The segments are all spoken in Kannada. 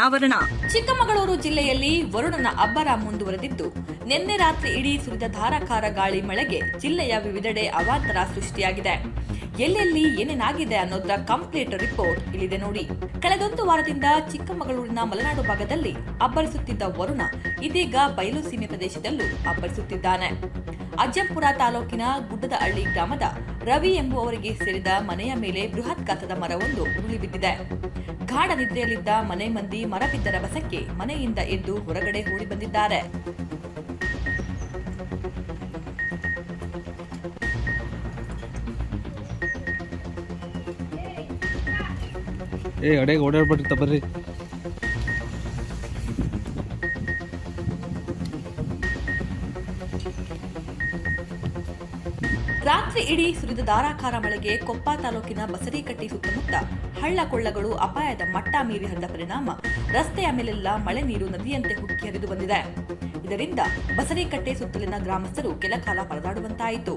ಅನಾವರಣ. ಚಿಕ್ಕಮಗಳೂರು ಜಿಲ್ಲೆಯಲ್ಲಿ ವರುಣನ ಅಬ್ಬರ ಮುಂದುವರೆದಿದ್ದು, ನಿನ್ನೆ ರಾತ್ರಿ ಇಡೀ ಸುರಿದ ಧಾರಾಕಾರ ಗಾಳಿ ಮಳೆಗೆ ಜಿಲ್ಲೆಯ ವಿವಿಧೆಡೆ ಅವಾಂತರ ಸೃಷ್ಟಿಯಾಗಿದೆ. ಎಲ್ಲೆಲ್ಲಿ ಏನೇನಾಗಿದೆ ಅನ್ನೋದರ ಕಂಪ್ಲೀಟ್ ರಿಪೋರ್ಟ್ ಇಲ್ಲಿದೆ ನೋಡಿ. ಕಳೆದೊಂದು ವಾರದಿಂದ ಚಿಕ್ಕಮಗಳೂರಿನ ಮಲೆನಾಡು ಭಾಗದಲ್ಲಿ ಅಬ್ಬರಿಸುತ್ತಿದ್ದ ವರುಣ ಇದೀಗ ಬಯಲು ಸೀಮೆ ಪ್ರದೇಶದಲ್ಲೂ ಅಬ್ಬರಿಸುತ್ತಿದ್ದಾನೆ. ಅಜ್ಜಂಪುರ ತಾಲೂಕಿನ ಗುಡ್ಡದಹಳ್ಳಿ ಗ್ರಾಮದ ರವಿ ಎಂಬುವವರಿಗೆ ಸೇರಿದ ಮನೆಯ ಮೇಲೆ ಬೃಹತ್ ಗಾತ್ರದ ಮರವೊಂದು ಉರುಳಿ ಬಿದ್ದಿದೆ. ಗಾಢ ನಿದ್ರೆಯಲ್ಲಿದ್ದ ಮನೆ ಮಂದಿ ಮರ ಬಿದ್ದ ರಭಸಕ್ಕೆ ಮನೆಯಿಂದ ಎದ್ದು ಹೊರಗಡೆ ಓಡಿ ಬಂದಿದ್ದಾರೆ. ಅಡೆಗೆ ಓಡಾಡ್ಬಿಟ್ಟಿರ್ತ ಬರ್ರಿ. ರಾತ್ರಿ ಇಡೀ ಸುರಿದ ಧಾರಾಕಾರ ಮಳೆಗೆ ಕೊಪ್ಪ ತಾಲೂಕಿನ ಬಸರಿಕಟ್ಟಿ ಸುತ್ತಮುತ್ತ ಹಳ್ಳ ಕೊಳ್ಳಗಳು ಅಪಾಯದ ಮಟ್ಟ ಮೀರಿ ಹರಿದ ಪರಿಣಾಮ ರಸ್ತೆಯ ಮೇಲೆಲ್ಲ ಮಳೆ ನೀರು ನದಿಯಂತೆ ಹುಕ್ಕಿ ಹರಿದು ಬಂದಿದೆ. ಇದರಿಂದ ಬಸರಿಕಟ್ಟೆ ಸುತ್ತಲಿನ ಗ್ರಾಮಸ್ಥರು ಕೆಲಕಾಲ ಪರದಾಡುವಂತಾಯಿತು.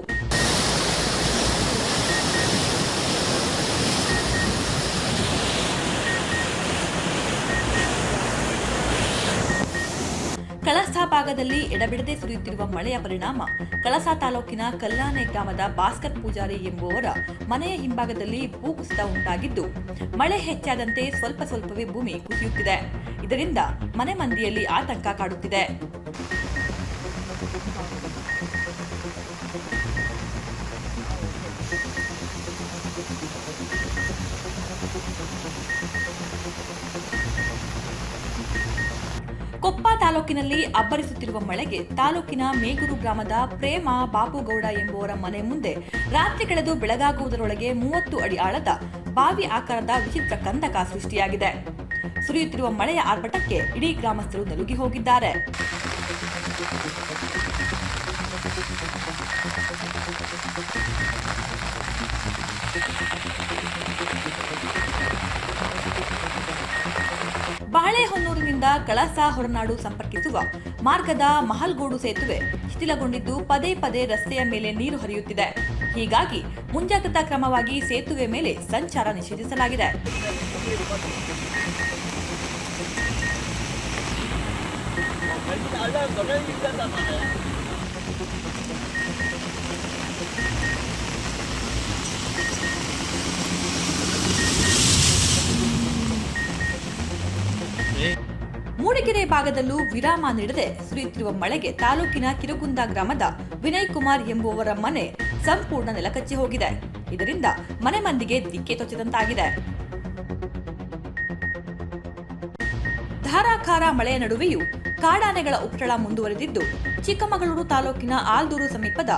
ಕಳಸಾ ಭಾಗದಲ್ಲಿ ಎಡಬಿಡದೆ ಸುರಿಯುತ್ತಿರುವ ಮಳೆಯ ಪರಿಣಾಮ ಕಳಸಾ ತಾಲೂಕಿನ ಕಲ್ಲಾನೆ ಗ್ರಾಮದ ಭಾಸ್ಕರ್ ಪೂಜಾರಿ ಎಂಬುವವರ ಮನೆಯ ಹಿಂಭಾಗದಲ್ಲಿ ಭೂಕುಸಿತ ಉಂಟಾಗಿದ್ದು, ಮಳೆ ಹೆಚ್ಚಾದಂತೆ ಸ್ವಲ್ಪವೇ ಭೂಮಿ ಕುಸಿಯುತ್ತಿದೆ. ಇದರಿಂದ ಮನೆ ಮಂದಿಯಲ್ಲಿ ಆತಂಕ ಕಾಡುತ್ತಿದೆ. ಕೊಪ್ಪ ತಾಲೂಕಿನಲ್ಲಿ ಅಬ್ಬರಿಸುತ್ತಿರುವ ಮಳೆಗೆ ತಾಲೂಕಿನ ಮೇಗೂರು ಗ್ರಾಮದ ಪ್ರೇಮ ಬಾಪುಗೌಡ ಎಂಬುವರ ಮನೆ ಮುಂದೆ ರಾತ್ರಿ ಕಳೆದು ಬೆಳಗಾಗುವುದರೊಳಗೆ 30 ಅಡಿ ಆಳದ ಬಾವಿ ಆಕಾರದ ವಿಚಿತ್ರ ಕಂದಕ ಸೃಷ್ಟಿಯಾಗಿದೆ. ಸುರಿಯುತ್ತಿರುವ ಮಳೆಯ ಆರ್ಭಟಕ್ಕೆ ಇಡೀ ಗ್ರಾಮಸ್ಥರು ನಲುಗಿ ಹೋಗಿದ್ದಾರೆ. ಬಾಳೆಹೊನ್ನೂರಿನಿಂದ ಕಳಸಾ ಹೊರನಾಡು ಸಂಪರ್ಕಿಸುವ ಮಾರ್ಗದ ಮಹಲ್ಗೋಡು ಸೇತುವೆ ಶಿಥಿಲಗೊಂಡಿದ್ದು, ಪದೇ ರಸ್ತೆಯ ಮೇಲೆ ನೀರು ಹರಿಯುತ್ತಿದೆ. ಹೀಗಾಗಿ ಮುಂಜಾಗ್ರತಾ ಕ್ರಮವಾಗಿ ಸೇತುವೆ ಮೇಲೆ ಸಂಚಾರ ನಿಷೇಧಿಸಲಾಗಿದೆ. ಮೂಡಿಗೆರೆ ಭಾಗದಲ್ಲೂ ವಿರಾಮ ನೀಡದೆ ಸುರಿಯುತ್ತಿರುವ ಮಳೆಗೆ ತಾಲೂಕಿನ ಕಿರುಗುಂದ ಗ್ರಾಮದ ವಿನಯ್ ಕುಮಾರ್ ಎಂಬುವವರ ಮನೆ ಸಂಪೂರ್ಣ ನೆಲಕಚ್ಚಿ ಹೋಗಿದೆ. ಇದರಿಂದ ಮನೆ ಮಂದಿಗೆ ದಿಕ್ಕೆ ತೊಚ್ಚದಂತಾಗಿದೆ. ಧಾರಾಕಾರ ಮಳೆಯ ನಡುವೆಯೂ ಕಾಡಾನೆಗಳ ಉಪಟಳ ಮುಂದುವರೆದಿದ್ದು, ಚಿಕ್ಕಮಗಳೂರು ತಾಲೂಕಿನ ಆಲ್ದೂರು ಸಮೀಪದ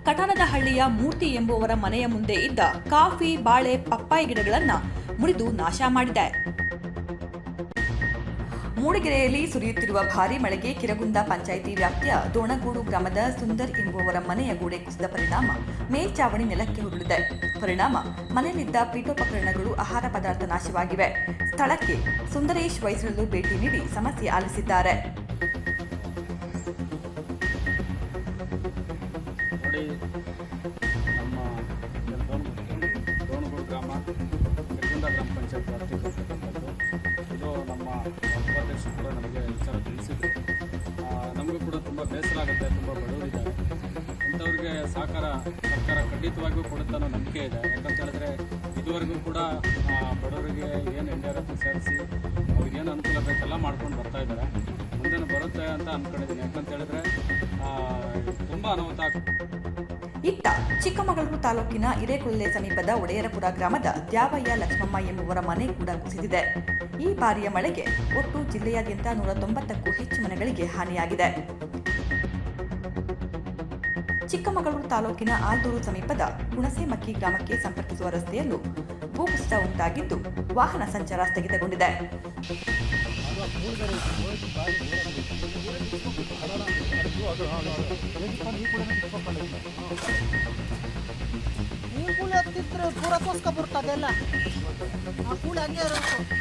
ಕಟಾನದಹಳ್ಳಿಯ ಮೂರ್ತಿ ಎಂಬುವವರ ಮನೆಯ ಮುಂದೆ ಇದ್ದ ಕಾಫಿ, ಬಾಳೆ, ಪಪ್ಪಾಯಿ ಗಿಡಗಳನ್ನು ಮುರಿದು ನಾಶ ಮಾಡಿದೆ. ಮೂಡಿಗೆರೆಯಲ್ಲಿ ಸುರಿಯುತ್ತಿರುವ ಭಾರೀ ಮಳೆಗೆ ಕಿರಗುಂದ ಪಂಚಾಯಿತಿ ವ್ಯಾಪ್ತಿಯ ದೋಣಗೂಡು ಗ್ರಾಮದ ಸುಂದರ್ ಎಂಬುವವರ ಮನೆಯ ಗೋಡೆ ಕುಸಿದ ಪರಿಣಾಮ ಮೇಲ್ಚಾವಣಿ ನೆಲಕ್ಕೆ ಉರುಳಿದೆ. ಪರಿಣಾಮ ಮನೆಯಲ್ಲಿದ್ದ ಪೀಠೋಪಕರಣಗಳು, ಆಹಾರ ಪದಾರ್ಥ ನಾಶವಾಗಿವೆ. ಸ್ಥಳಕ್ಕೆ ಸುಂದರೇಶ್ ವೈಸರಲು ಭೇಟಿ ನೀಡಿ ಸಮಸ್ಯೆ ಆಲಿಸಿದ್ದಾರೆ. ಉಪಾಧ್ಯಕ್ಷರು ಕೂಡ ನಮಗೆ ವಿಚಾರ ತಿಳಿಸಿದ್ರು. ನಮಗೂ ಕೂಡ ತುಂಬ ಬೇಸರ ಆಗುತ್ತೆ. ತುಂಬ ಬಡವರಿದ್ದಾರೆ, ಅಂಥವ್ರಿಗೆ ಸರ್ಕಾರ ಖಂಡಿತವಾಗಿಯೂ ಕೊಡುತ್ತೆ ಅನ್ನೋ ನಂಬಿಕೆ ಇದೆ. ಯಾಕಂತ ಹೇಳಿದ್ರೆ ಇದುವರೆಗೂ ಕೂಡ ಬಡವರಿಗೆ ಏನು NDRF ಸೇರಿಸಿ ಅವ್ರಿಗೆ ಏನು ಅನುಕೂಲ ಬೇಕೆಲ್ಲ ಮಾಡ್ಕೊಂಡು ಬರ್ತಾ ಇದ್ದಾರೆ. ಮುಂದೆ ಬರುತ್ತೆ ಅಂತ ಅಂದ್ಕೊಂಡಿದ್ದೀನಿ. ಯಾಕಂತ ಹೇಳಿದ್ರೆ ತುಂಬ ಅನಾಹುತ ಆಗುತ್ತೆ. ಇತ್ತ ಚಿಕ್ಕಮಗಳೂರು ತಾಲೂಕಿನ ಹಿರೇಕೊಲ್ಲೆ ಸಮೀಪದ ಒಡೆಯರಪುರ ಗ್ರಾಮದ ದ್ಯಾವಯ್ಯ ಲಕ್ಷ್ಮಮ್ಮ ಎಂಬುವರ ಮನೆ ಕೂಡ ಕುಸಿದಿದೆ. ಈ ಬಾರಿಯ ಮಳೆಗೆ ಒಟ್ಟು ಜಿಲ್ಲೆಯಾದ್ಯಂತ 190ಕ್ಕೂ ಹೆಚ್ಚು ಮನೆಗಳಿಗೆ ಹಾನಿಯಾಗಿದೆ. ಚಿಕ್ಕಮಗಳೂರು ತಾಲೂಕಿನ ಆಲ್ದೂರು ಸಮೀಪದ ಹುಣಸೆಮಕ್ಕಿ ಗ್ರಾಮಕ್ಕೆ ಸಂಪರ್ಕಿಸುವ ರಸ್ತೆಯಲ್ಲೂ ಭೂಕುಸಿತ ಉಂಟಾಗಿದ್ದು, ವಾಹನ ಸಂಚಾರ ಸ್ಥಗಿತಗೊಂಡಿದೆ. ನೀವು ಕೂಲಿ ಹತ್ತಿದ್ರೆ ಪೂರ ಕೋಸ್ಕ ಬರ್ತದೆಲ್ಲ ಆ ಕೂಲಿ ಹಂಗೆ ಇರೋದು.